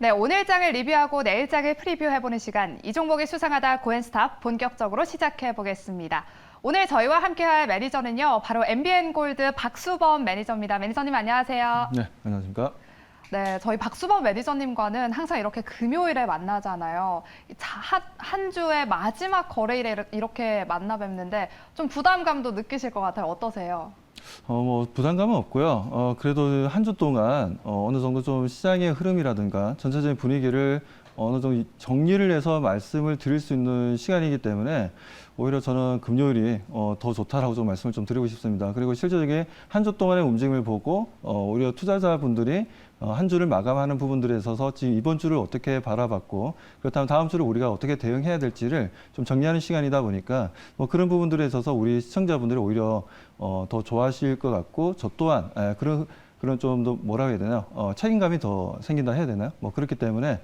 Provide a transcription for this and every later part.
네, 오늘 장을 리뷰하고 내일 장을 프리뷰해보는 시간, 이 종목이 수상하다 고엔스탑 본격적으로 시작해보겠습니다. 오늘 저희와 함께할 매니저는요, 바로 MBN골드 박수범 매니저입니다. 매니저님 안녕하세요. 네, 안녕하십니까. 네, 저희 박수범 매니저님과는 항상 이렇게 금요일에 만나잖아요. 한 주의 마지막 거래일에 이렇게 만나 뵙는데 좀 부담감도 느끼실 것 같아요. 어떠세요? 부담감은 없고요. 그래도 한 주 동안 어느 정도 좀 시장의 흐름이라든가 전체적인 분위기를 어느 정도 정리를 해서 말씀을 드릴 수 있는 시간이기 때문에 오히려 저는 금요일이 더 좋다라고 좀 말씀을 좀 드리고 싶습니다. 그리고 실질적인 한 주 동안의 움직임을 보고 오히려 투자자분들이 한 주를 마감하는 부분들에 있어서 지금 이번 주를 어떻게 바라봤고 그렇다면 다음 주를 우리가 어떻게 대응해야 될지를 좀 정리하는 시간이다 보니까 그런 부분들에 있어서 우리 시청자분들이 오히려 더 좋아하실 것 같고 저 또한 그런 좀 더 뭐라고 해야 되나요? 책임감이 더 생긴다 해야 되나요? 그렇기 때문에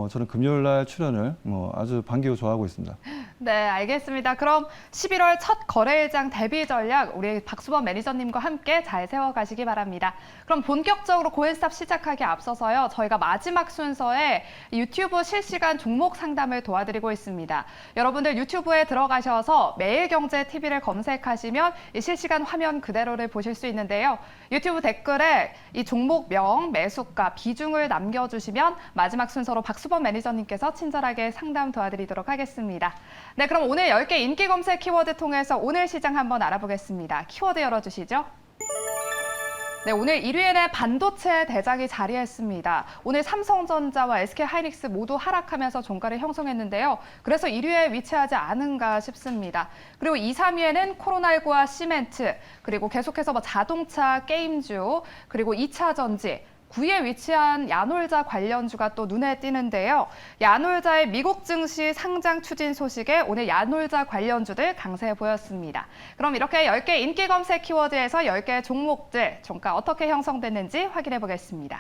저는 금요일 날 출연을 아주 반기고 좋아하고 있습니다. 네, 알겠습니다. 그럼 11월 첫 거래일장 대비 전략 우리 박수범 매니저님과 함께 잘 세워가시기 바랍니다. 그럼 본격적으로 고엔스탑 시작하기 앞서서요. 저희가 마지막 순서에 유튜브 실시간 종목 상담을 도와드리고 있습니다. 여러분들 유튜브에 들어가셔서 매일경제TV를 검색하시면 이 실시간 화면 그대로를 보실 수 있는데요. 유튜브 댓글에 이 종목명, 매수가, 비중을 남겨주시면 마지막 순서로 박수범 매니저님께서 친절하게 상담 도와드리도록 하겠습니다. 네, 그럼 오늘 10개 인기 검색 키워드 통해서 오늘 시장 한번 알아보겠습니다. 키워드 열어주시죠. 네, 오늘 1위에는 반도체 대장이 자리했습니다. 오늘 삼성전자와 SK하이닉스 모두 하락하면서 종가를 형성했는데요. 그래서 1위에 위치하지 않은가 싶습니다. 그리고 2, 3위에는 코로나19와 시멘트, 그리고 계속해서 자동차, 게임주, 그리고 2차 전지, 9위에 위치한 야놀자 관련주가 또 눈에 띄는데요. 야놀자의 미국 증시 상장 추진 소식에 오늘 야놀자 관련주들 강세 보였습니다. 그럼 이렇게 10개 인기 검색 키워드에서 10개 종목들 종가 어떻게 형성됐는지 확인해 보겠습니다.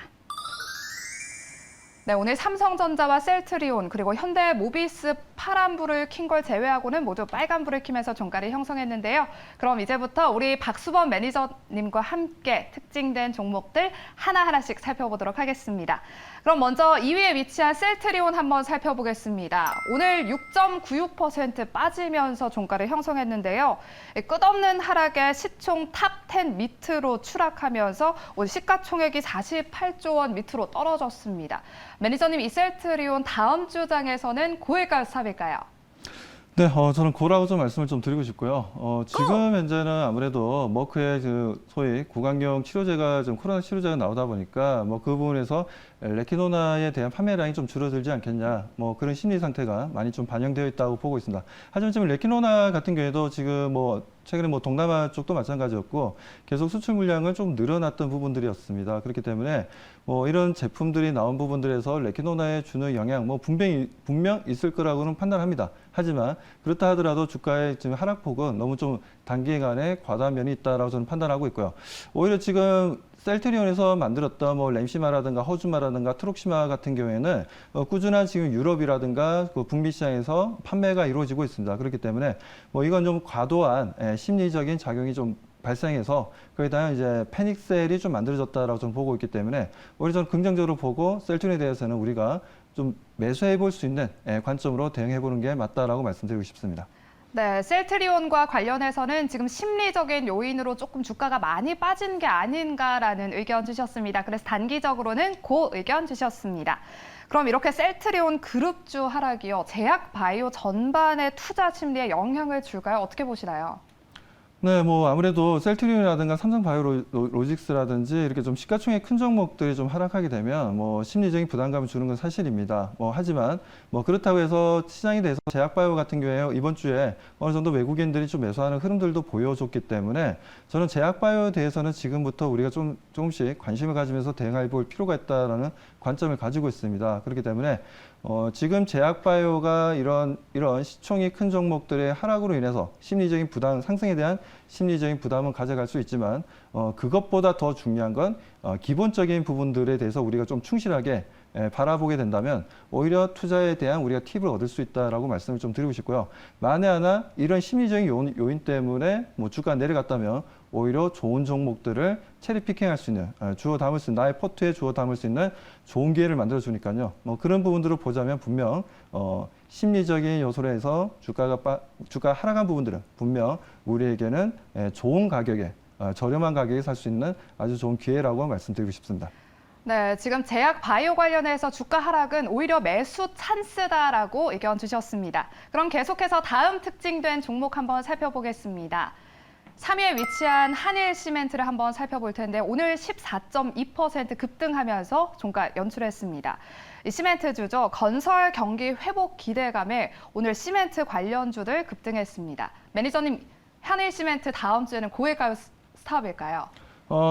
네, 오늘 삼성전자와 셀트리온 그리고 현대모비스 파란불을 킨 걸 제외하고는 모두 빨간불을 켜면서 종가를 형성했는데요. 그럼 이제부터 우리 박수범 매니저님과 함께 특징된 종목들 하나하나씩 살펴보도록 하겠습니다. 그럼 먼저 2위에 위치한 셀트리온 한번 살펴보겠습니다. 오늘 6.96% 빠지면서 종가를 형성했는데요. 끝없는 하락에 시총 탑10 밑으로 추락하면서 오늘 시가총액이 48조 원 밑으로 떨어졌습니다. 매니저님, 이 셀트리온 다음 주 장에서는 고일까요, 스탑일까요? 네, 저는 고라고 좀 말씀을 좀 드리고 싶고요. 지금 현재는 아무래도 머크의 소위 구강용 치료제가 좀 코로나 치료제가 나오다 보니까 그 부분에서 레키노나에 대한 판매량이 좀 줄어들지 않겠냐, 그런 심리 상태가 많이 좀 반영되어 있다고 보고 있습니다. 하지만 지금 레키노나 같은 경우에도 지금 최근에 동남아 쪽도 마찬가지였고 계속 수출 물량은 좀 늘어났던 부분들이었습니다. 그렇기 때문에 이런 제품들이 나온 부분들에서 레키노나에 주는 영향 분명 있을 거라고는 판단합니다. 하지만 그렇다 하더라도 주가의 지금 하락폭은 너무 좀 단기간에 과다한 면이 있다라고 저는 판단하고 있고요. 오히려 지금 셀트리온에서 만들었던 램시마라든가 허즈마라든가 트록시마 같은 경우에는 꾸준한 지금 유럽이라든가 북미 시장에서 판매가 이루어지고 있습니다. 그렇기 때문에 이건 좀 과도한 심리적인 작용이 좀 발생해서 거기다가 이제 패닉셀이 좀 만들어졌다라고 저는 보고 있기 때문에 오히려 저는 긍정적으로 보고 셀트리온에 대해서는 우리가 좀 매수해 볼 수 있는 관점으로 대응해 보는 게 맞다라고 말씀드리고 싶습니다. 네, 셀트리온과 관련해서는 지금 심리적인 요인으로 조금 주가가 많이 빠진 게 아닌가라는 의견 주셨습니다. 그래서 단기적으로는 그 의견 주셨습니다. 그럼 이렇게 셀트리온 그룹주 하락이요, 제약 바이오 전반의 투자 심리에 영향을 줄까요? 어떻게 보시나요? 네, 아무래도 셀트리온이라든가 삼성바이오로직스라든지 이렇게 좀 시가총액 큰 종목들이 좀 하락하게 되면 심리적인 부담감을 주는 건 사실입니다. 하지만 그렇다고 해서 시장에 대해서 제약바이오 같은 경우에 이번 주에 어느 정도 외국인들이 좀 매수하는 흐름들도 보여줬기 때문에 저는 제약바이오에 대해서는 지금부터 우리가 조금씩 관심을 가지면서 대응해 볼 필요가 있다라는 관점을 가지고 있습니다. 그렇기 때문에 지금 제약바이오가 이런 시총이 큰 종목들의 하락으로 인해서 심리적인 부담, 상승에 대한 심리적인 부담은 가져갈 수 있지만 그것보다 더 중요한 건 기본적인 부분들에 대해서 우리가 좀 충실하게 바라보게 된다면 오히려 투자에 대한 우리가 팁을 얻을 수 있다라고 말씀을 좀 드리고 싶고요. 만에 하나 이런 심리적인 요인 때문에 뭐 주가 내려갔다면 오히려 좋은 종목들을 체리 피킹할 수 있는, 주워 담을 수 있는, 나의 포트에 주워 담을 수 있는 좋은 기회를 만들어 주니까요. 뭐 그런 부분들을 보자면 분명 심리적인 요소로 해서 주가 하락한 부분들은 분명 우리에게는 좋은 가격에 저렴한 가격에 살 수 있는 아주 좋은 기회라고 말씀드리고 싶습니다. 네, 지금 제약 바이오 관련해서 주가 하락은 오히려 매수 찬스다라고 의견 주셨습니다. 그럼 계속해서 다음 특징된 종목 한번 살펴보겠습니다. 3위에 위치한 한일시멘트를 한번 살펴볼 텐데 오늘 14.2% 급등하면서 종가 연출했습니다. 이 시멘트주죠. 건설 경기 회복 기대감에 오늘 시멘트 관련주들 급등했습니다. 매니저님, 한일시멘트 다음 주에는 고일까요, 스탑일까요?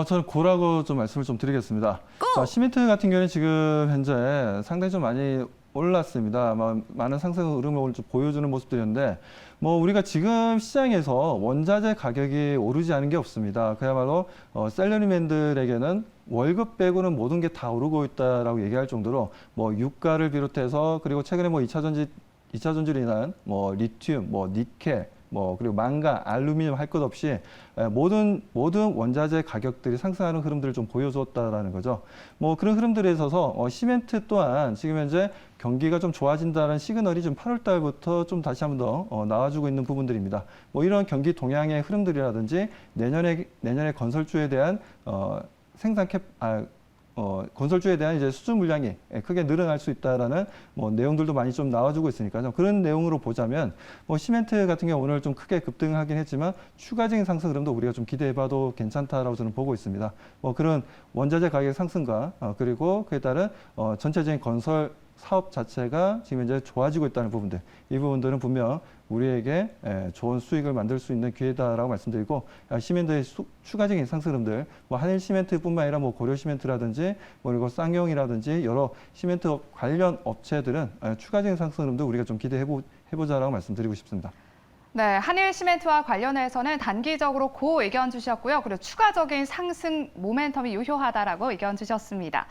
저는 고라고 좀 말씀을 좀 드리겠습니다. 자, 시멘트 같은 경우는 지금 현재 상당히 좀 많이 올랐습니다. 많은 상승 흐름을 오늘 좀 보여주는 모습들이었는데, 뭐 우리가 지금 시장에서 원자재 가격이 오르지 않은 게 없습니다. 그야말로 셀러리맨들에게는 월급 빼고는 모든 게 다 오르고 있다라고 얘기할 정도로 뭐 유가를 비롯해서 그리고 최근에 뭐 2차 전지로 인한 뭐 리튬, 뭐 니켈, 뭐 그리고 망가, 알루미늄 할 것 없이 모든 원자재 가격들이 상승하는 흐름들을 좀 보여줬다라는 거죠. 뭐 그런 흐름들에 있어서 시멘트 또한 지금 현재 경기가 좀 좋아진다는 시그널이 좀 8월 달부터 좀 다시 한번 더 나와주고 있는 부분들입니다. 뭐 이런 경기 동향의 흐름들이라든지 내년에 건설주에 대한 건설주에 대한 이제 수주 물량이 크게 늘어날 수 있다라는 뭐 내용들도 많이 좀 나와주고 있으니까요. 그런 내용으로 보자면 뭐 시멘트 같은 경우 오늘 좀 크게 급등하긴 했지만 추가적인 상승 흐름도 우리가 좀 기대해봐도 괜찮다라고 저는 보고 있습니다. 뭐 그런 원자재 가격 상승과 그리고 그에 따른 전체적인 건설 사업 자체가 지금 현재 좋아지고 있다는 부분들, 이 부분들은 분명 우리에게 좋은 수익을 만들 수 있는 기회다라고 말씀드리고, 시멘트의 추가적인 상승 흐름들, 뭐 한일 시멘트뿐만 아니라 뭐 고려 시멘트라든지 뭐 그리고 쌍용이라든지 여러 시멘트 관련 업체들은 추가적인 상승 흐름도 우리가 좀 기대해보자라고 말씀드리고 싶습니다. 네, 한일시멘트와 관련해서는 단기적으로 고 의견 주셨고요. 그리고 추가적인 상승 모멘텀이 유효하다라고 의견 주셨습니다.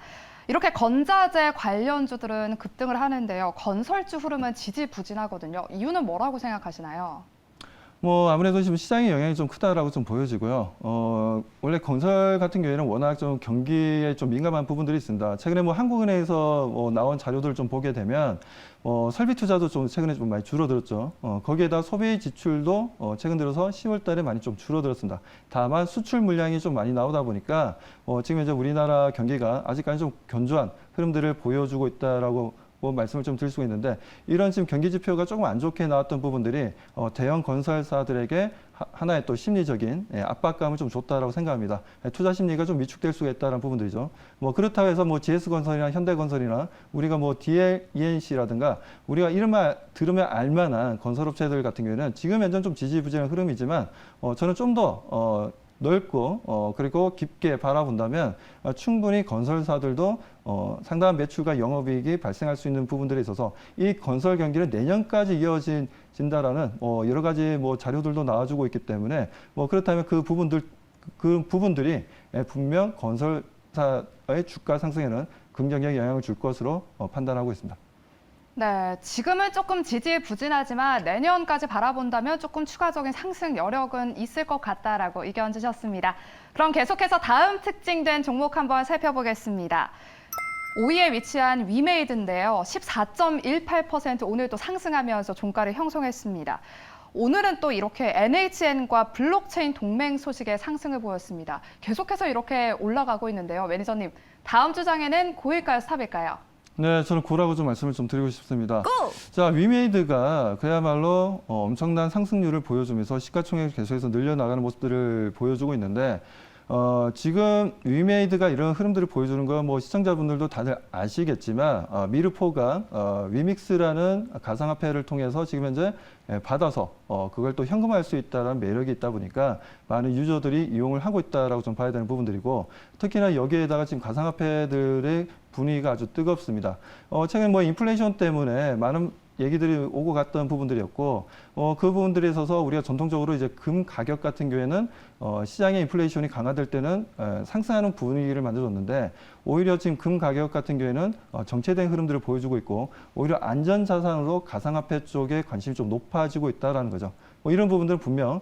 이렇게 건자재 관련주들은 급등을 하는데요. 건설주 흐름은 지지부진하거든요. 이유는 뭐라고 생각하시나요? 뭐 아무래도 지금 시장의 영향이 좀 크다라고 좀 보여지고요. 원래 건설 같은 경우에는 워낙 좀 경기에 좀 민감한 부분들이 있습니다. 최근에 뭐 한국은행에서 나온 자료들을 좀 보게 되면 설비 투자도 좀 최근에 좀 많이 줄어들었죠. 거기에다 소비 지출도 최근 들어서 10월 달에 많이 좀 줄어들었습니다. 다만 수출 물량이 좀 많이 나오다 보니까 지금 이제 우리나라 경기가 아직까지 좀 견조한 흐름들을 보여주고 있다라고 말씀을 좀 드릴 수가 있는데, 이런 지금 경기 지표가 조금 안 좋게 나왔던 부분들이 대형 건설사들에게 하나의 또 심리적인 압박감을 좀 줬다라고 생각합니다. 투자 심리가 좀 위축될 수가 있다는 부분들이죠. 뭐 그렇다고 해서 뭐 GS건설이나 현대건설이나 우리가 뭐 DLENC라든가 우리가 이름만 들으면 알만한 건설업체들 같은 경우에는 지금 현재 좀 지지부진한 흐름이지만 저는 좀 더 넓고 그리고 깊게 바라본다면 충분히 건설사들도 상당한 매출과 영업이익이 발생할 수 있는 부분들에 있어서 이 건설 경기는 내년까지 이어진다라는 여러 가지 뭐 자료들도 나와주고 있기 때문에 뭐 그렇다면 그 부분들이 분명 건설사의 주가 상승에는 긍정적 영향을 줄 것으로 판단하고 있습니다. 네, 지금은 조금 지지부진하지만 내년까지 바라본다면 조금 추가적인 상승 여력은 있을 것 같다라고 의견 주셨습니다. 그럼 계속해서 다음 특징된 종목 한번 살펴보겠습니다. 5위에 위치한 위메이드인데요. 14.18% 오늘도 상승하면서 종가를 형성했습니다. 오늘은 또 이렇게 NHN과 블록체인 동맹 소식에 상승을 보였습니다. 계속해서 이렇게 올라가고 있는데요. 매니저님, 다음 주장에는 고일까요, 스탑일까요? 네, 저는 고라고 좀 말씀을 좀 드리고 싶습니다. 자, 위메이드가 그야말로 엄청난 상승률을 보여주면서 시가총액 계속해서 늘려나가는 모습들을 보여주고 있는데, 지금 위메이드가 이런 흐름들을 보여주는 건 뭐 시청자분들도 다들 아시겠지만 미르포가 위믹스라는 가상화폐를 통해서 지금 현재 받아서 그걸 또 현금화할 수 있다는 매력이 있다 보니까 많은 유저들이 이용을 하고 있다라고 좀 봐야 되는 부분들이고, 특히나 여기에다가 지금 가상화폐들의 분위기가 아주 뜨겁습니다. 최근 뭐 인플레이션 때문에 많은 얘기들이 오고 갔던 부분들이었고, 그 부분들에 있어서 우리가 전통적으로 이제 금 가격 같은 경우에는 시장의 인플레이션이 강화될 때는 상승하는 분위기를 만들어줬는데, 오히려 지금 금 가격 같은 경우에는 정체된 흐름들을 보여주고 있고, 오히려 안전자산으로 가상화폐 쪽에 관심이 좀 높아지고 있다라는 거죠. 이런 부분들은 분명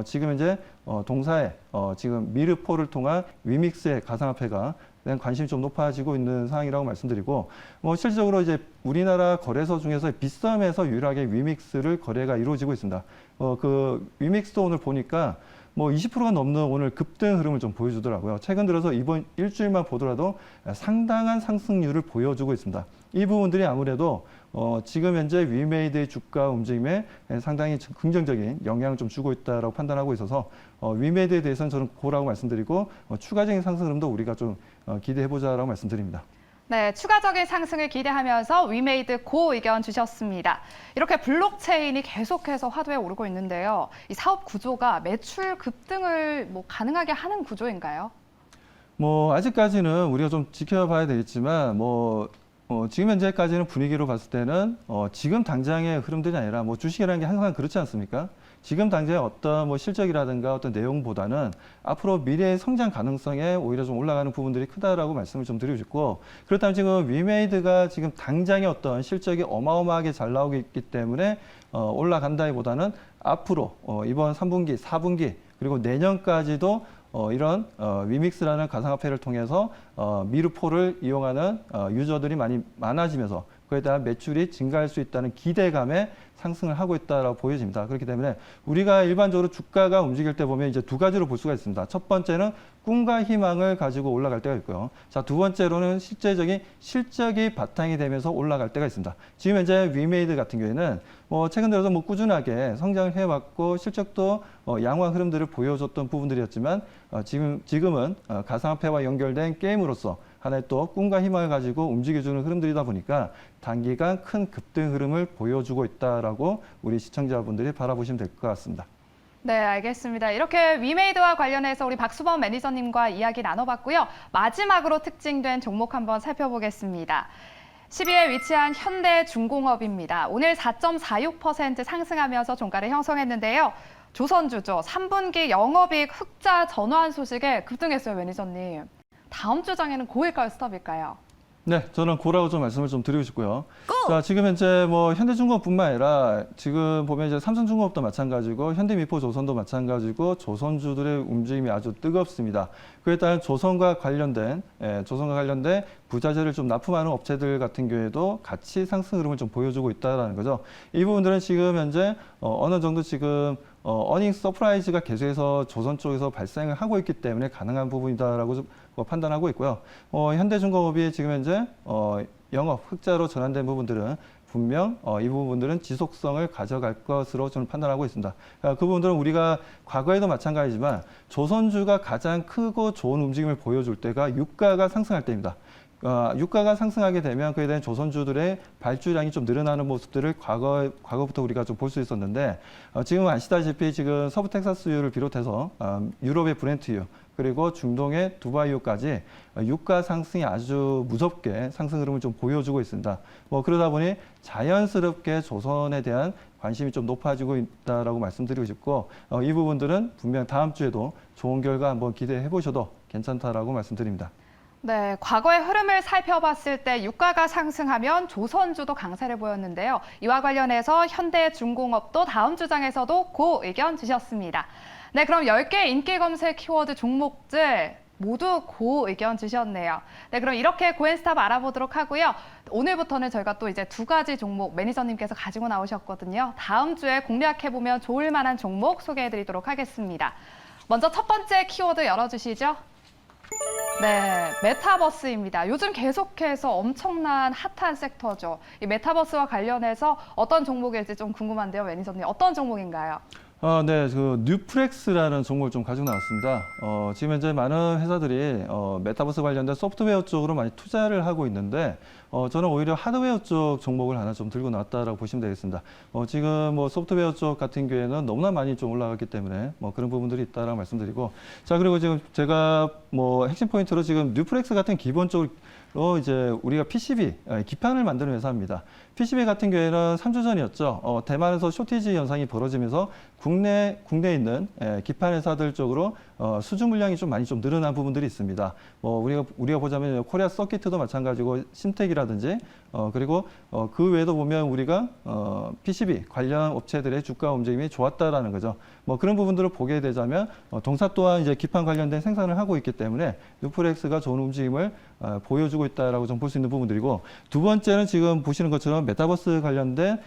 지금 이제 동사에 지금 미르포를 통한 위믹스의 가상화폐가 대한 관심이 좀 높아지고 있는 상황이라고 말씀드리고, 실질적으로 이제 우리나라 거래소 중에서 빗썸에서 유일하게 위믹스를 거래가 이루어지고 있습니다. 그 위믹스도 오늘 보니까 20%가 넘는 오늘 급등 흐름을 좀 보여주더라고요. 최근 들어서 이번 일주일만 보더라도 상당한 상승률을 보여주고 있습니다. 이 부분들이 아무래도 지금 현재 위메이드의 주가 움직임에 상당히 긍정적인 영향을 좀 주고 있다고 판단하고 있어서 위메이드에 대해서는 저는 고라고 말씀드리고, 추가적인 상승 흐름도 우리가 좀 기대해보자라고 말씀드립니다. 네, 추가적인 상승을 기대하면서 위메이드 고 의견 주셨습니다. 이렇게 블록체인이 계속해서 화두에 오르고 있는데요. 이 사업 구조가 매출 급등을 가능하게 하는 구조인가요? 아직까지는 우리가 좀 지켜봐야 되겠지만, 지금 현재까지는 분위기로 봤을 때는 지금 당장의 흐름들이 아니라 주식이라는 게 항상 그렇지 않습니까? 지금 당장의 어떤 실적이라든가 어떤 내용보다는 앞으로 미래의 성장 가능성에 오히려 좀 올라가는 부분들이 크다라고 말씀을 좀 드리고 싶고, 그렇다면 지금 위메이드가 지금 당장의 어떤 실적이 어마어마하게 잘 나오고 있기 때문에 올라간다기보다는 앞으로 이번 3분기, 4분기 그리고 내년까지도 이런 위믹스라는 가상화폐를 통해서 미르포를 이용하는 유저들이 많아지면서 그에 대한 매출이 증가할 수 있다는 기대감에 상승을 하고 있다고 보여집니다. 그렇기 때문에 우리가 일반적으로 주가가 움직일 때 보면 이제 두 가지로 볼 수가 있습니다. 첫 번째는 꿈과 희망을 가지고 올라갈 때가 있고요. 자, 두 번째로는 실제적인 실적이 바탕이 되면서 올라갈 때가 있습니다. 지금 현재 위메이드 같은 경우에는 최근 들어서 꾸준하게 성장을 해왔고 실적도 양호한 흐름들을 보여줬던 부분들이었지만, 지금은 가상화폐와 연결된 게임으로서 하나의 또 꿈과 희망을 가지고 움직여주는 흐름들이다 보니까 단기간 큰 급등 흐름을 보여주고 있다라고 우리 시청자분들이 바라보시면 될 것 같습니다. 네, 알겠습니다. 이렇게 위메이드와 관련해서 우리 박수범 매니저님과 이야기 나눠봤고요. 마지막으로 특징된 종목 한번 살펴보겠습니다. 10위에 위치한 현대중공업입니다. 오늘 4.46% 상승하면서 종가를 형성했는데요. 조선주죠. 3분기 영업이익 흑자 전환 소식에 급등했어요, 매니저님. 다음 주 장에는 고일까요, 스톱일까요? 네, 저는 고라고 좀 말씀을 좀 드리고 싶고요. 자, 지금 현재 현대중공업뿐만 아니라 지금 보면 이제 삼성중공업도 마찬가지고 현대미포조선도 마찬가지고 조선주들의 움직임이 아주 뜨겁습니다. 그에 따른 조선과 관련된 부자재를 좀 납품하는 업체들 같은 경우에도 같이 상승 흐름을 좀 보여주고 있다는 거죠. 이 부분들은 지금 현재 어느 정도 지금 어닝 서프라이즈가 계속해서 조선 쪽에서 발생을 하고 있기 때문에 가능한 부분이다라고 판단하고 있고요. 현대중공업이 지금 현재 영업 흑자로 전환된 부분들은 분명 이 부분들은 지속성을 가져갈 것으로 저는 판단하고 있습니다. 그 부분들은 우리가 과거에도 마찬가지지만 조선주가 가장 크고 좋은 움직임을 보여줄 때가 유가가 상승할 때입니다. 유가가 상승하게 되면 그에 대한 조선주들의 발주량이 좀 늘어나는 모습들을 과거부터 우리가 좀 볼 수 있었는데, 지금 아시다시피 지금 서부 텍사스유를 비롯해서 유럽의 브렌트유 그리고 중동의 두바이유까지 유가 상승이 아주 무섭게 상승 흐름을 좀 보여주고 있습니다. 그러다 보니 자연스럽게 조선에 대한 관심이 좀 높아지고 있다라고 말씀드리고 싶고, 이 부분들은 분명 다음 주에도 좋은 결과 한번 기대해 보셔도 괜찮다라고 말씀드립니다. 네, 과거의 흐름을 살펴봤을 때 유가가 상승하면 조선주도 강세를 보였는데요. 이와 관련해서 현대중공업도 다음 주장에서도 고 의견 주셨습니다. 네, 그럼 10개 인기 검색 키워드 종목들 모두 고 의견 주셨네요. 네, 그럼 이렇게 고엔스탑 알아보도록 하고요. 오늘부터는 저희가 또 이제 두 가지 종목 매니저님께서 가지고 나오셨거든요. 다음 주에 공략해보면 좋을 만한 종목 소개해드리도록 하겠습니다. 먼저 첫 번째 키워드 열어주시죠. 네, 메타버스입니다. 요즘 계속해서 엄청난 핫한 섹터죠. 이 메타버스와 관련해서 어떤 종목일지 좀 궁금한데요, 매니저님. 어떤 종목인가요? 네, 그 뉴프렉스라는 종목을 좀 가지고 나왔습니다. 지금 현재 많은 회사들이 메타버스 관련된 소프트웨어 쪽으로 많이 투자를 하고 있는데, 저는 오히려 하드웨어 쪽 종목을 하나 좀 들고 나왔다라고 보시면 되겠습니다. 지금 소프트웨어 쪽 같은 경우에는 너무나 많이 좀 올라갔기 때문에 그런 부분들이 있다라고 말씀드리고, 자, 그리고 지금 제가 핵심 포인트로 지금 뉴프렉스 같은 기본적으로 이제 우리가 PCB, 기판을 만드는 회사입니다. PCB 같은 경우에는 3주 전이었죠. 대만에서 쇼티지 현상이 벌어지면서 국내에 있는 기판 회사들 쪽으로 수주 물량이 좀 많이 좀 늘어난 부분들이 있습니다. 뭐 우리가 보자면 코리아 서킷도 마찬가지고 신텍이라든지 그리고 그 외에도 보면 우리가 PCB 관련 업체들의 주가 움직임이 좋았다라는 거죠. 뭐 그런 부분들을 보게 되자면 동사 또한 이제 기판 관련된 생산을 하고 있기 때문에 뉴플렉스가 좋은 움직임을 보여주고 있다라고 좀 볼 수 있는 부분들이고, 두 번째는 지금 보시는 것처럼 메타버스 관련된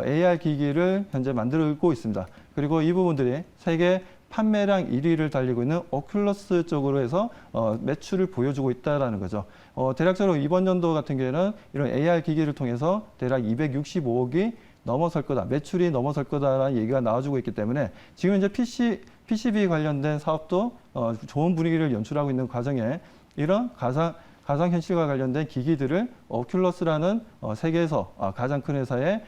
AR 기기를 현재 만들고 있습니다. 그리고 이 부분들이 세계 판매량 1위를 달리고 있는 오큘러스 쪽으로 해서 매출을 보여주고 있다라는 거죠. 대략적으로 이번 연도 같은 경우에는 이런 AR 기기를 통해서 대략 265억이 넘어설 거다, 매출이 넘어설 거다라는 얘기가 나와주고 있기 때문에 지금 이제 PCB 관련된 사업도 좋은 분위기를 연출하고 있는 과정에 이런 가상현실과 관련된 기기들을 오큘러스라는 세계에서 가장 큰 회사의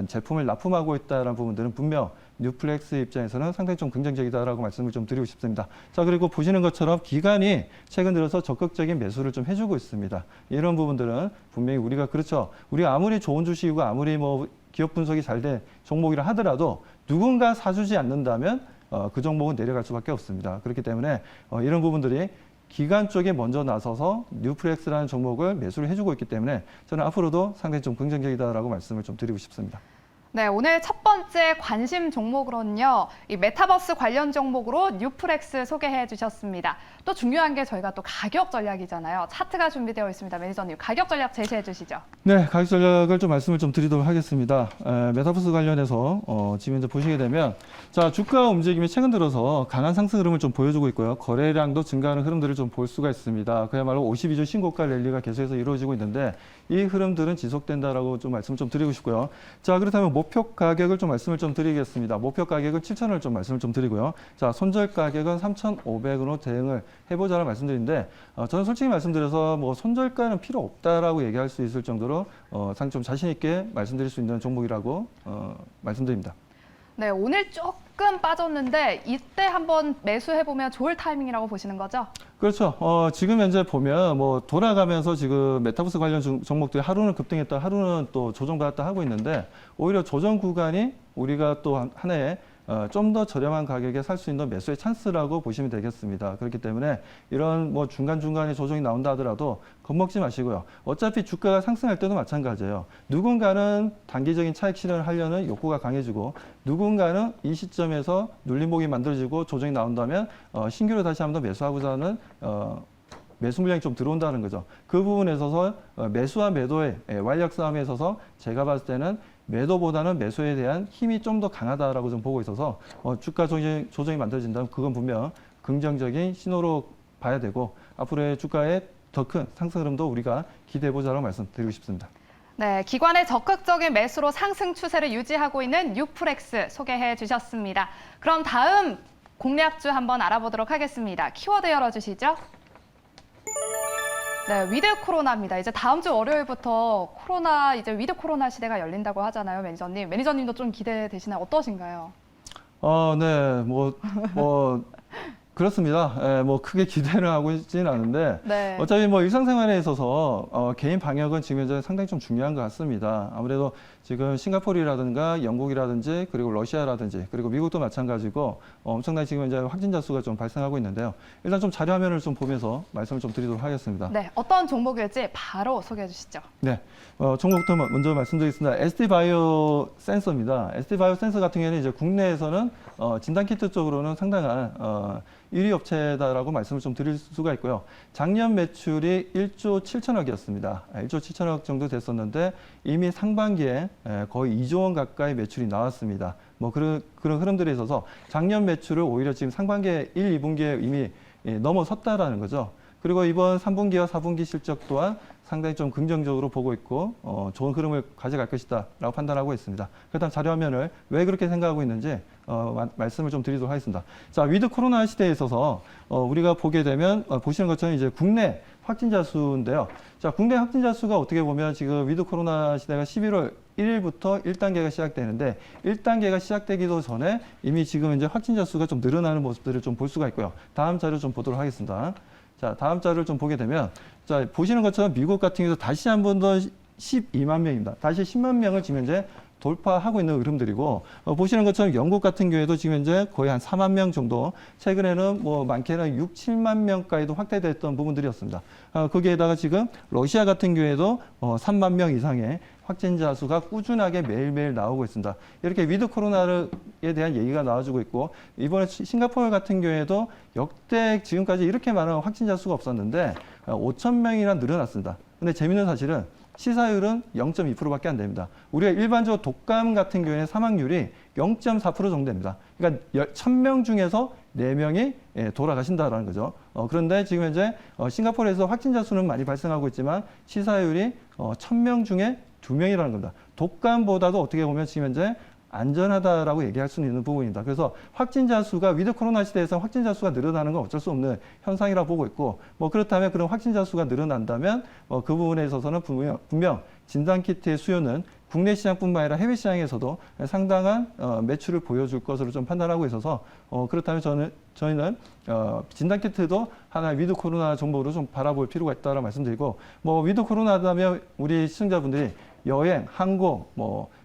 제품을 납품하고 있다는 부분들은 분명 뉴플렉스 입장에서는 상당히 좀 긍정적이다라고 말씀을 좀 드리고 싶습니다. 자, 그리고 보시는 것처럼 기관이 최근 들어서 적극적인 매수를 좀 해주고 있습니다. 이런 부분들은 분명히 우리가 아무리 좋은 주식이고 아무리 뭐 기업 분석이 잘 된 종목이라 하더라도 누군가 사주지 않는다면 그 종목은 내려갈 수밖에 없습니다. 그렇기 때문에 이런 부분들이 기관 쪽에 먼저 나서서 뉴플렉스라는 종목을 매수를 해주고 있기 때문에 저는 앞으로도 상당히 좀 긍정적이다라고 말씀을 좀 드리고 싶습니다. 네, 오늘 첫 번째 관심 종목으로는요, 이 메타버스 관련 종목으로 뉴플렉스 소개해 주셨습니다. 또 중요한 게 저희가 또 가격 전략이잖아요. 차트가 준비되어 있습니다. 매니저님, 가격 전략 제시해 주시죠. 네, 가격 전략을 좀 말씀을 좀 드리도록 하겠습니다. 메타버스 관련해서 지금 이제 보시게 되면, 자, 주가 움직임이 최근 들어서 강한 상승 흐름을 좀 보여주고 있고요. 거래량도 증가하는 흐름들을 좀 볼 수가 있습니다. 그야말로 52주 신고가 랠리가 계속해서 이루어지고 있는데 이 흐름들은 지속된다라고 좀 말씀을 좀 드리고 싶고요. 자, 그렇다면 목표 가격을 좀 말씀을 좀 드리겠습니다. 목표 가격은 7,000원을 좀 말씀을 좀 드리고요. 자, 손절 가격은 3,500원으로 대응을 해보자는 말씀드리는데, 저는 솔직히 말씀드려서 뭐 손절가는 필요 없다라고 얘기할 수 있을 정도로 상당히 좀 자신 있게 말씀드릴 수 있는 종목이라고 말씀드립니다. 네, 오늘 조금 빠졌는데 이때 한번 매수해보면 좋을 타이밍이라고 보시는 거죠? 그렇죠. 지금 현재 보면 뭐 돌아가면서 지금 메타버스 관련 종목들이 하루는 급등했다, 하루는 또 조정받았다 하고 있는데, 오히려 조정 구간이 우리가 또 하나의 좀 더 저렴한 가격에 살 수 있는 매수의 찬스라고 보시면 되겠습니다. 그렇기 때문에 이런 뭐 중간중간에 조정이 나온다 하더라도 겁먹지 마시고요. 어차피 주가가 상승할 때도 마찬가지예요. 누군가는 단기적인 차익 실현을 하려는 욕구가 강해지고, 누군가는 이 시점에서 눌림목이 만들어지고 조정이 나온다면 신규로 다시 한번 매수하고자 하는 매수 물량이 좀 들어온다는 거죠. 그 부분에 있어서 매수와 매도의 완력 싸움에 있어서 제가 봤을 때는 매도보다는 매수에 대한 힘이 좀 더 강하다라고 좀 보고 있어서 주가 조정이 만들어진다면 그건 분명 긍정적인 신호로 봐야 되고, 앞으로의 주가의 더 큰 상승 흐름도 우리가 기대해보자라고 말씀드리고 싶습니다. 네, 기관의 적극적인 매수로 상승 추세를 유지하고 있는 뉴플렉스 소개해 주셨습니다. 그럼 다음 공략주 한번 알아보도록 하겠습니다. 키워드 열어주시죠. 네, 위드 코로나입니다. 이제 다음 주 월요일부터 이제 위드 코로나 시대가 열린다고 하잖아요, 매니저님. 매니저님도 좀 기대되시나요? 어떠신가요? 네, 그렇습니다. 뭐 크게 기대를 하고 있지는 않은데, 네. 어차피 뭐 일상생활에 있어서 개인 방역은 지금 현재 상당히 좀 중요한 것 같습니다. 아무래도 지금 싱가포르라든가 영국이라든지 그리고 러시아라든지 그리고 미국도 마찬가지고 엄청나게 지금 현재 확진자 수가 좀 발생하고 있는데요. 일단 좀 자료 화면을 좀 보면서 말씀을 좀 드리도록 하겠습니다. 네, 어떤 종목일지 바로 소개해 주시죠. 네, 종목부터 먼저 말씀드리겠습니다. ST바이오 센서입니다. ST바이오 센서 같은 경우에는 이제 국내에서는 진단키트 쪽으로는 상당한 1위 업체다라고 말씀을 좀 드릴 수가 있고요. 작년 매출이 1조 7천억이었습니다. 1조 7천억 정도 됐었는데 이미 상반기에 거의 2조 원 가까이 매출이 나왔습니다. 뭐 그런 흐름들에 있어서 작년 매출을 오히려 지금 상반기에 1, 2분기에 이미 넘어섰다라는 거죠. 그리고 이번 3분기와 4분기 실적 또한 상당히 좀 긍정적으로 보고 있고 좋은 흐름을 가져갈 것이다라고 판단하고 있습니다. 그다음 자료 화면을 왜 그렇게 생각하고 있는지 말씀을 좀 드리도록 하겠습니다. 자, 위드 코로나 시대에 있어서 우리가 보게 되면 보시는 것처럼 이제 국내 확진자 수인데요. 자, 국내 확진자 수가 어떻게 보면 지금 위드 코로나 시대가 11월 1일부터 1단계가 시작되는데 1단계가 시작되기도 전에 이미 지금 이제 확진자 수가 좀 늘어나는 모습들을 좀 볼 수가 있고요. 다음 자료 좀 보도록 하겠습니다. 자, 다음 자료를 좀 보게 되면, 자, 보시는 것처럼 미국 같은 경우도 다시 한 번 더 12만 명입니다. 다시 10만 명을 지금 현재 돌파하고 있는 흐름들이고, 보시는 것처럼 영국 같은 경우에도 지금 현재 거의 한 4만 명 정도, 최근에는 뭐 많게는 6, 7만 명까지도 확대됐던 부분들이었습니다. 거기에다가 지금 러시아 같은 경우에도 3만 명 이상의 확진자 수가 꾸준하게 매일매일 나오고 있습니다. 이렇게 위드 코로나에 대한 얘기가 나와주고 있고, 이번에 싱가포르 같은 경우에도 역대 지금까지 이렇게 많은 확진자 수가 없었는데 5천 명이나 늘어났습니다. 근데 재밌는 사실은 시사율은 0.2%밖에 안 됩니다. 우리가 일반적으로 독감 같은 경우에는 사망률이 0.4% 정도 됩니다. 그러니까 1,000명 중에서 4명이 돌아가신다라는 거죠. 그런데 지금 현재 싱가포르에서 확진자 수는 많이 발생하고 있지만 시사율이 1,000명 중에 2명이라는 겁니다. 독감보다도 어떻게 보면 지금 현재 안전하다라고 얘기할 수는 있는 부분입니다. 그래서 확진자 수가 위드 코로나 시대에서 확진자 수가 늘어나는 건 어쩔 수 없는 현상이라고 보고 있고, 뭐 그렇다면 그런 확진자 수가 늘어난다면 그 부분에 있어서는 분명 진단키트의 수요는 국내 시장뿐만 아니라 해외 시장에서도 상당한 매출을 보여줄 것으로 좀 판단하고 있어서 그렇다면 저희는 진단키트도 하나의 위드 코로나 종목으로 좀 바라볼 필요가 있다고 말씀드리고, 뭐 위드 코로나다면 우리 시청자분들이 여행, 항공,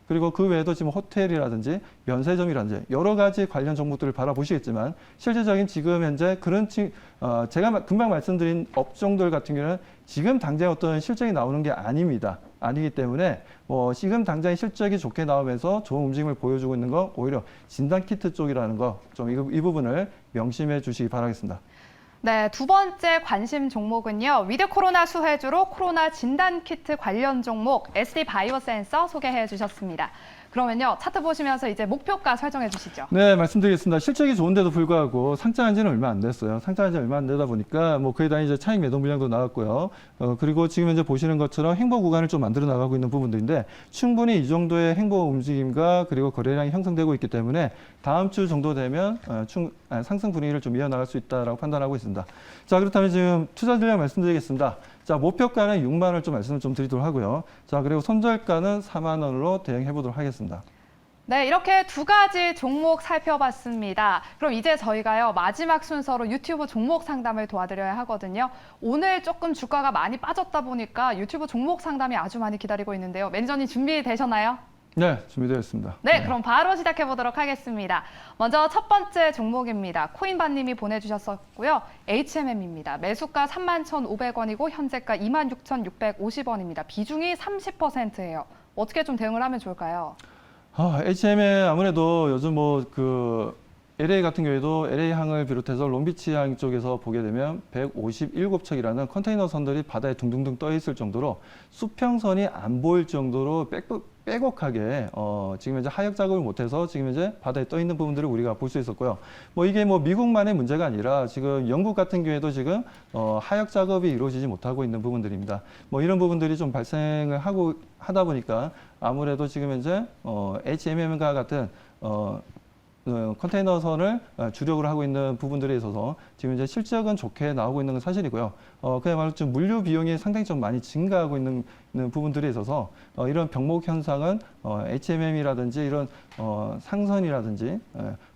그리고 그 외에도 지금 호텔이라든지 면세점이라든지 여러 가지 관련 종목들을 바라보시겠지만, 실질적인 지금 현재 그런 제가 금방 말씀드린 업종들 같은 경우는 지금 당장 어떤 실적이 나오는 게 아닙니다. 아니기 때문에 지금 당장 실적이 좋게 나오면서 좋은 움직임을 보여주고 있는 건 오히려 진단키트 쪽이라는 거 좀 이 부분을 명심해 주시기 바라겠습니다. 네, 두 번째 관심 종목은요. 위드 코로나 수혜주로 코로나 진단키트 관련 종목 SD 바이오센서 소개해 주셨습니다. 그러면요, 차트 보시면서 이제 목표가 설정해 주시죠. 네, 말씀드리겠습니다. 실적이 좋은데도 불구하고 상장한 지는 얼마 안 됐어요. 상장한 지 얼마 안 되다 보니까 그에 대한 이제 차익 매도 물량도 나왔고요. 그리고 지금 현재 보시는 것처럼 행보 구간을 좀 만들어 나가고 있는 부분들인데, 충분히 이 정도의 행보 움직임과 그리고 거래량이 형성되고 있기 때문에 다음 주 정도 되면 상승 분위기를 좀 이어나갈 수 있다라고 판단하고 있습니다. 자, 그렇다면 지금 투자 전략 말씀드리겠습니다. 자, 목표가는 6만 원을 좀 말씀을 좀 드리도록 하고요. 자, 그리고 손절가는 4만 원으로 대응해 보도록 하겠습니다. 네, 이렇게 두 가지 종목 살펴봤습니다. 그럼 이제 저희가요, 마지막 순서로 유튜브 종목 상담을 도와드려야 하거든요. 오늘 조금 주가가 많이 빠졌다 보니까 유튜브 종목 상담이 아주 많이 기다리고 있는데요. 매니저님 준비되셨나요? 네, 준비되어 있습니다. 네, 그럼 바로 시작해 보도록 하겠습니다. 먼저 첫 번째 종목입니다. 코인반님이 보내주셨었고요. HMM입니다. 매수가 31,500원이고 현재가 26,650원입니다. 비중이 30%예요. 어떻게 좀 대응을 하면 좋을까요? HMM 아무래도 요즘 LA 같은 경우에도 LA항을 비롯해서 롱비치항 쪽에서 보게 되면 157척이라는 컨테이너 선들이 바다에 둥둥둥 떠 있을 정도로 수평선이 안 보일 정도로 빼곡하게 지금 현재 하역 작업을 못해서 지금 현재 바다에 떠 있는 부분들을 우리가 볼 수 있었고요. 이게 미국만의 문제가 아니라 지금 영국 같은 경우에도 지금 하역 작업이 이루어지지 못하고 있는 부분들입니다. 이런 부분들이 좀 발생을 하다 보니까 아무래도 지금 현재 HMM과 같은 컨테이너선을 주력으로 하고 있는 부분들에 있어서 지금 이제 실적은 좋게 나오고 있는 건 사실이고요. 그야말로 좀 물류 비용이 상당히 좀 많이 증가하고 있는 부분들에 있어서 이런 병목 현상은 HMM이라든지 이런 상선이라든지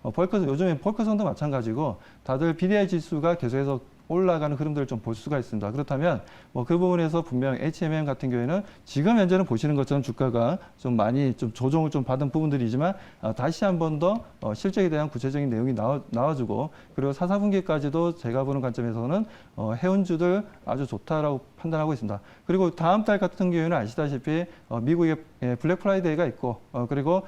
요즘에 벌크선도 마찬가지고 다들 BDI 지수가 계속해서 올라가는 흐름들을 좀 볼 수가 있습니다. 그렇다면 그 부분에서 분명 HMM 같은 경우에는 지금 현재는 보시는 것처럼 주가가 좀 많이 좀 조정을 좀 받은 부분들이지만 다시 한 번 더 실적에 대한 구체적인 내용이 나와주고, 그리고 4, 4분기까지도 제가 보는 관점에서는 해운주들 아주 좋다라고 판단하고 있습니다. 그리고 다음 달 같은 경우에는 아시다시피 미국에 블랙 프라이데이가 있고 그리고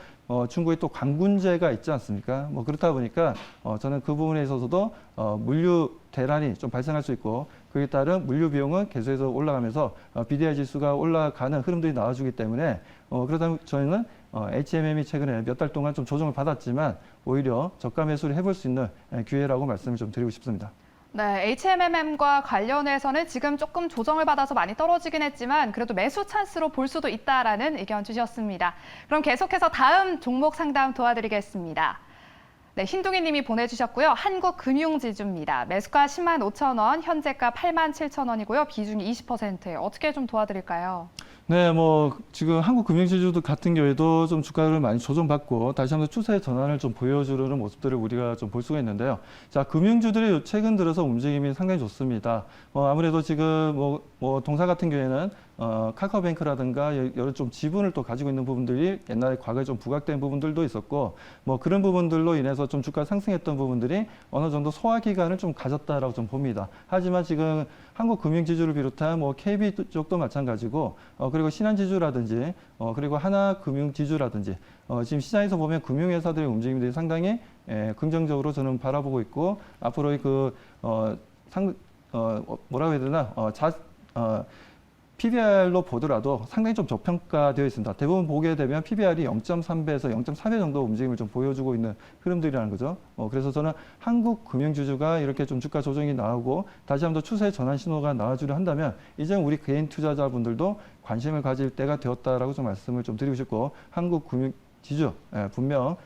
중국에 또 관군제가 있지 않습니까? 그렇다 보니까 저는 그 부분에 있어서도 물류 대란이 좀 발생할 수 있고, 그에 따른 물류 비용은 계속해서 올라가면서 BDI 지수가 올라가는 흐름들이 나와주기 때문에 그렇다면 저희는 HMM이 최근에 몇 달 동안 좀 조정을 받았지만 오히려 저가 매수를 해볼 수 있는 기회라고 말씀을 좀 드리고 싶습니다. 네, HMM과 관련해서는 지금 조금 조정을 받아서 많이 떨어지긴 했지만 그래도 매수 찬스로 볼 수도 있다라는 의견 주셨습니다. 그럼 계속해서 다음 종목 상담 도와드리겠습니다. 네, 흰둥이 님이 보내주셨고요. 한국금융지주입니다. 매수가 105,000원, 현재가 87,000원이고요. 비중이 20%예요. 어떻게 좀 도와드릴까요? 네, 뭐 지금 한국 금융지주도 같은 경우에도 좀 주가를 많이 조정받고 다시 한번 추세 전환을 좀 보여주려는 모습들을 우리가 좀 볼 수가 있는데요. 자, 금융주들이 최근 들어서 움직임이 상당히 좋습니다. 아무래도 지금 뭐 동사 같은 경우에는 카카오뱅크라든가 여러 좀 지분을 또 가지고 있는 부분들이 옛날에 과거에 좀 부각된 부분들도 있었고 뭐 그런 부분들로 인해서 좀 주가 상승했던 부분들이 어느 정도 소화 기간을 좀 가졌다라고 좀 봅니다. 하지만 지금 한국 금융지주를 비롯한 뭐 KB 쪽도 마찬가지고 그리고 신한지주라든지 그리고 하나금융지주라든지 지금 시장에서 보면 금융회사들의 움직임들이 상당히 긍정적으로 저는 바라보고 있고 앞으로의 뭐라고 해야 되나 PBR로 보더라도 상당히 좀 저평가되어 있습니다. 대부분 보게 되면 PBR이 0.3배에서 0.4배 정도 움직임을 좀 보여주고 있는 흐름들이라는 거죠. 그래서 저는 한국 금융주주가 이렇게 좀 주가 조정이 나오고 다시 한번 추세 전환 신호가 나와주려 한다면 이제 우리 개인 투자자분들도 관심을 가질 때가 되었다라고 좀 말씀을 좀 드리고 싶고 한국 금융지주 분명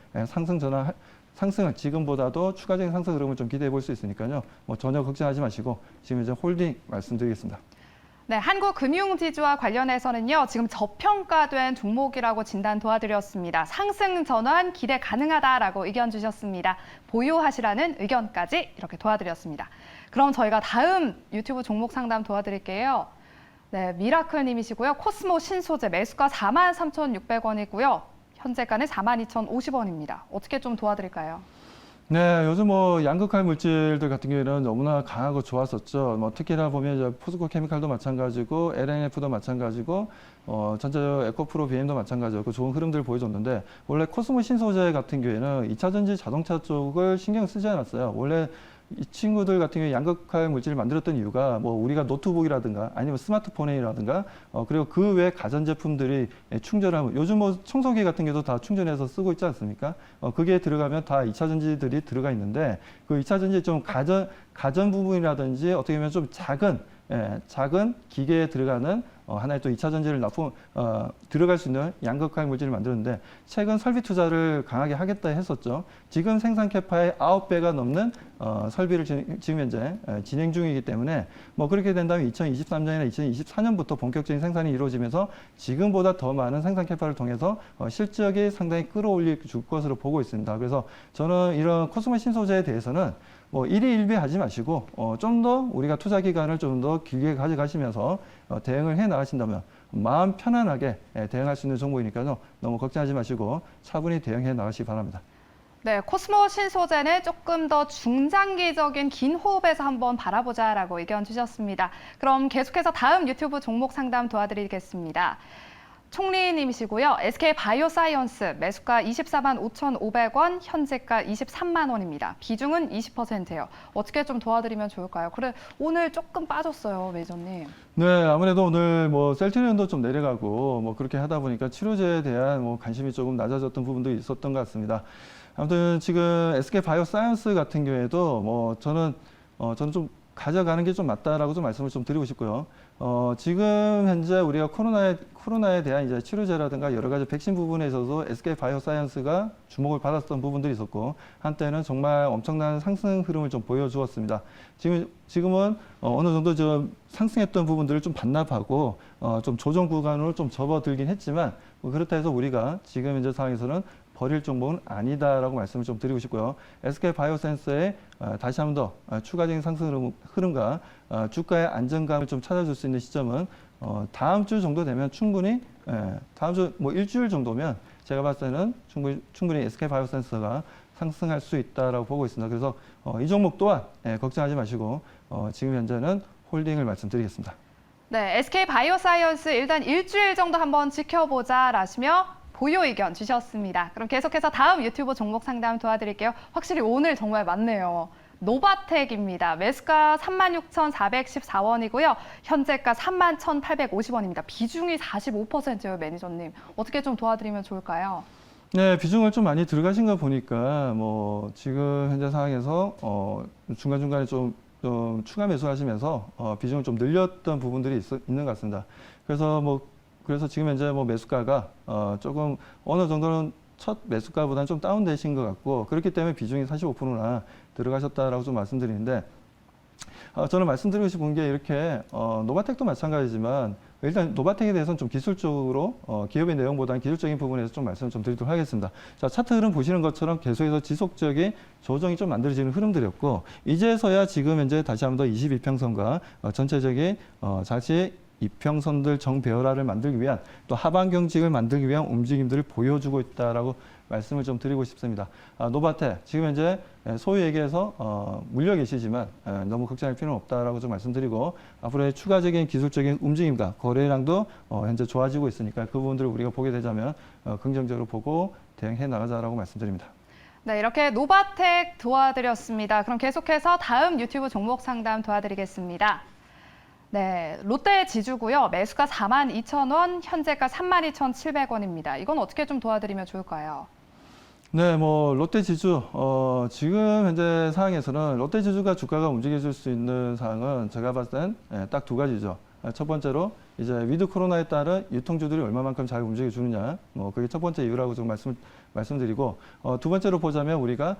상승은 지금보다도 추가적인 상승 흐름을 좀 기대해 볼 수 있으니까요. 뭐 전혀 걱정하지 마시고 지금 이제 홀딩 말씀드리겠습니다. 네, 한국금융지주와 관련해서는요, 지금 저평가된 종목이라고 진단 도와드렸습니다. 상승 전환 기대 가능하다라고 의견 주셨습니다. 보유하시라는 의견까지 이렇게 도와드렸습니다. 그럼 저희가 다음 유튜브 종목 상담 도와드릴게요. 네, 미라클님이시고요. 코스모 신소재 매수가 43,600원이고요. 현재가는 42,050원입니다. 어떻게 좀 도와드릴까요? 네, 요즘 뭐 양극화 물질들 같은 경우에는 너무나 강하고 좋았었죠. 뭐 특히나 보면 이제 포스코 케미칼도 마찬가지고 LNF도 마찬가지고 전자적 에코프로 BM도 마찬가지였고 좋은 흐름들을 보여줬는데 원래 코스모 신소재 같은 경우에는 2차 전지 자동차 쪽을 신경 쓰지 않았어요. 원래 이 친구들 같은 경우에 양극화 물질을 만들었던 이유가 뭐 우리가 노트북이라든가 아니면 스마트폰이라든가 그리고 그 외 가전제품들이 충전하면 요즘 뭐 청소기 같은 경우도 다 충전해서 쓰고 있지 않습니까? 그게 들어가면 다 2차 전지들이 들어가 있는데 그 2차 전지 좀 가전 부분이라든지 어떻게 보면 좀 작은 기계에 들어가는 하나의 또 2차 전지를 들어갈 수 있는 양극화 물질을 만드는데 최근 설비 투자를 강하게 하겠다 했었죠. 지금 생산 캐파의 9배가 넘는 설비를 지금 현재 진행 중이기 때문에 뭐 그렇게 된다면 2023년이나 2024년부터 본격적인 생산이 이루어지면서 지금보다 더 많은 생산 캐파를 통해서 실적이 상당히 끌어올릴 줄 것으로 보고 있습니다. 그래서 저는 이런 코스모 신소재에 대해서는 뭐 일희일비 하지 마시고 좀 더 우리가 투자 기간을 좀 더 길게 가져가시면서 대응을 해 나가신다면 마음 편안하게 대응할 수 있는 정보이니까요. 너무 걱정하지 마시고 차분히 대응해 나가시기 바랍니다. 네, 코스모 신소재는 조금 더 중장기적인 긴 호흡에서 한번 바라보자라고 의견 주셨습니다. 그럼 계속해서 다음 유튜브 종목 상담 도와드리겠습니다. 총리님이시고요. SK 바이오사이언스 매수가 24만 5,500원, 현재가 23만 원입니다. 비중은 20%예요. 어떻게 좀 도와드리면 좋을까요? 그래, 오늘 조금 빠졌어요, 매니저님. 네, 아무래도 오늘 뭐 셀트리온도 좀 내려가고 뭐 그렇게 하다 보니까 치료제에 대한 뭐 관심이 조금 낮아졌던 부분도 있었던 것 같습니다. 아무튼 지금 SK 바이오사이언스 같은 경우에도 뭐 저는 좀 가져가는 게 좀 맞다라고 좀 말씀을 좀 드리고 싶고요. 지금 현재 우리가 코로나에 대한 이제 치료제라든가 여러 가지 백신 부분에 있어서 SK 바이오사이언스가 주목을 받았던 부분들이 있었고 한때는 정말 엄청난 상승 흐름을 좀 보여주었습니다. 지금은 어느 정도 좀 상승했던 부분들을 좀 반납하고 좀 조정 구간으로 좀 접어들긴 했지만 뭐 그렇다 해서 우리가 지금 현재 상황에서는 버릴 종목은 아니다라고 말씀을 좀 드리고 싶고요. SK 바이오센스의 다시 한 번 더 추가적인 상승 흐름과 주가의 안정감을 좀 찾아줄 수 있는 시점은 다음 주 정도 되면 충분히 다음 주 뭐 일주일 정도면 제가 봤을 때는 충분히 SK 바이오센스가 상승할 수 있다라고 보고 있습니다. 그래서 이 종목 또한 걱정하지 마시고 지금 현재는 홀딩을 말씀드리겠습니다. 네, SK 바이오사이언스 일단 일주일 정도 한번 지켜보자 라시며 보유 의견 주셨습니다. 그럼 계속해서 다음 유튜브 종목 상담 도와드릴게요. 확실히 오늘 정말 많네요. 노바텍입니다. 매수가 36,414원이고요. 현재가 31,850원입니다. 비중이 45%예요, 매니저님. 어떻게 좀 도와드리면 좋을까요? 네, 비중을 좀 많이 들어가신 거 보니까 뭐 지금 현재 상황에서 중간중간에 좀 추가 매수하시면서 비중을 좀 늘렸던 부분들이 있는 것 같습니다. 그래서 지금 현재 뭐 매수가가 조금 어느 정도는 첫 매수가보다는 좀 다운되신 것 같고 그렇기 때문에 비중이 45%나 들어가셨다라고 좀 말씀드리는데 저는 말씀드리고 싶은 게 이렇게 노바텍도 마찬가지지만 일단 노바텍에 대해서는 좀 기술적으로 기업의 내용보다는 기술적인 부분에서 좀 말씀을 좀 드리도록 하겠습니다. 자, 차트 흐름 보시는 것처럼 계속해서 지속적인 조정이 좀 만들어지는 흐름들이었고 이제서야 지금 현재 다시 한번 더 22평선과 전체적인 다시 이평선들 정배열화를 만들기 위한 또 하방 경직을 만들기 위한 움직임들을 보여주고 있다라고 말씀을 좀 드리고 싶습니다. 노바텍 지금 현재 소위 얘기해서 물려 계시지만 너무 걱정할 필요는 없다라고 좀 말씀드리고 앞으로의 추가적인 기술적인 움직임과 거래량도 현재 좋아지고 있으니까 그 부분들을 우리가 보게 되자면 긍정적으로 보고 대응해 나가자라고 말씀드립니다. 네, 이렇게 노바텍 도와드렸습니다. 그럼 계속해서 다음 유튜브 종목 상담 도와드리겠습니다. 네, 롯데 지주고요. 매수가 42,000원, 현재가 32,700원입니다. 이건 어떻게 좀 도와드리면 좋을까요? 네, 뭐 롯데 지주 지금 현재 상황에서는 롯데 지주가 주가가 움직여줄 수 있는 상황은 제가 봤을 땐 딱 두 가지죠. 첫 번째로 이제 위드 코로나에 따른 유통주들이 얼마만큼 잘 움직여 주느냐, 뭐 그게 첫 번째 이유라고 좀 말씀드리고 두 번째로 보자면 우리가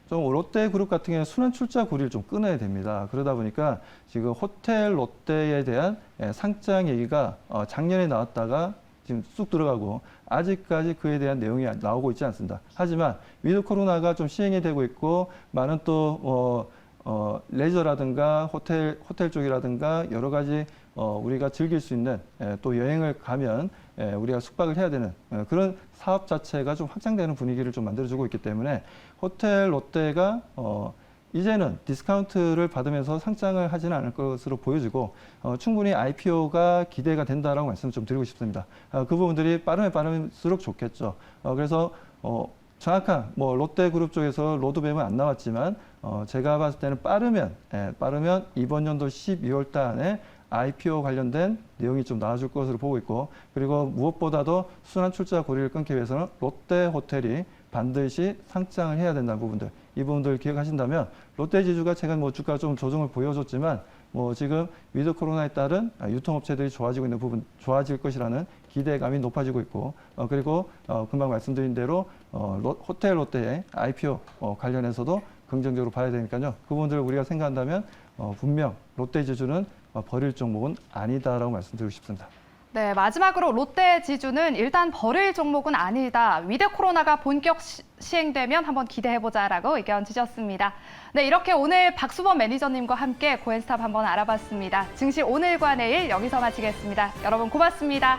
좀 롯데그룹 같은 경우에 순환 출자 고리를 좀 끊어야 됩니다. 그러다 보니까 지금 호텔 롯데에 대한 상장 얘기가 작년에 나왔다가 지금 쑥 들어가고 아직까지 그에 대한 내용이 나오고 있지 않습니다. 하지만 위드 코로나가 좀 시행이 되고 있고 많은 또 레저라든가 호텔 쪽이라든가 여러 가지 우리가 즐길 수 있는 또 여행을 가면 우리가 숙박을 해야 되는 그런 사업 자체가 좀 확장되는 분위기를 좀 만들어주고 있기 때문에 호텔 롯데가 이제는 디스카운트를 받으면서 상장을 하지는 않을 것으로 보여지고 충분히 IPO가 기대가 된다라고 말씀을 좀 드리고 싶습니다. 그 부분들이 빠르면 빠를수록 좋겠죠. 그래서 정확한 뭐 롯데그룹 쪽에서 로드맵은 안 나왔지만 제가 봤을 때는 빠르면 이번 연도 12월 달 안에 IPO 관련된 내용이 좀 나와줄 것으로 보고 있고 그리고 무엇보다도 순환 출자 고리를 끊기 위해서는 롯데 호텔이 반드시 상장을 해야 된다는 부분들 이 부분들 기억하신다면 롯데 지주가 제가 뭐 주가 좀 조정을 보여줬지만 뭐 지금 위드 코로나에 따른 유통업체들이 좋아지고 있는 부분 좋아질 것이라는 기대감이 높아지고 있고 그리고 금방 말씀드린 대로 호텔 롯데의 IPO 관련해서도 긍정적으로 봐야 되니까요. 그 부분들을 우리가 생각한다면 분명 롯데 지주는 버릴 종목은 아니다라고 말씀드리고 싶습니다. 네, 마지막으로 롯데 지주는 일단 버릴 종목은 아니다. 위드 코로나가 본격 시행되면 한번 기대해보자라고 의견 주셨습니다. 네, 이렇게 오늘 박수범 매니저님과 함께 고엔스탑 한번 알아봤습니다. 증시 오늘과 내일 여기서 마치겠습니다. 여러분 고맙습니다.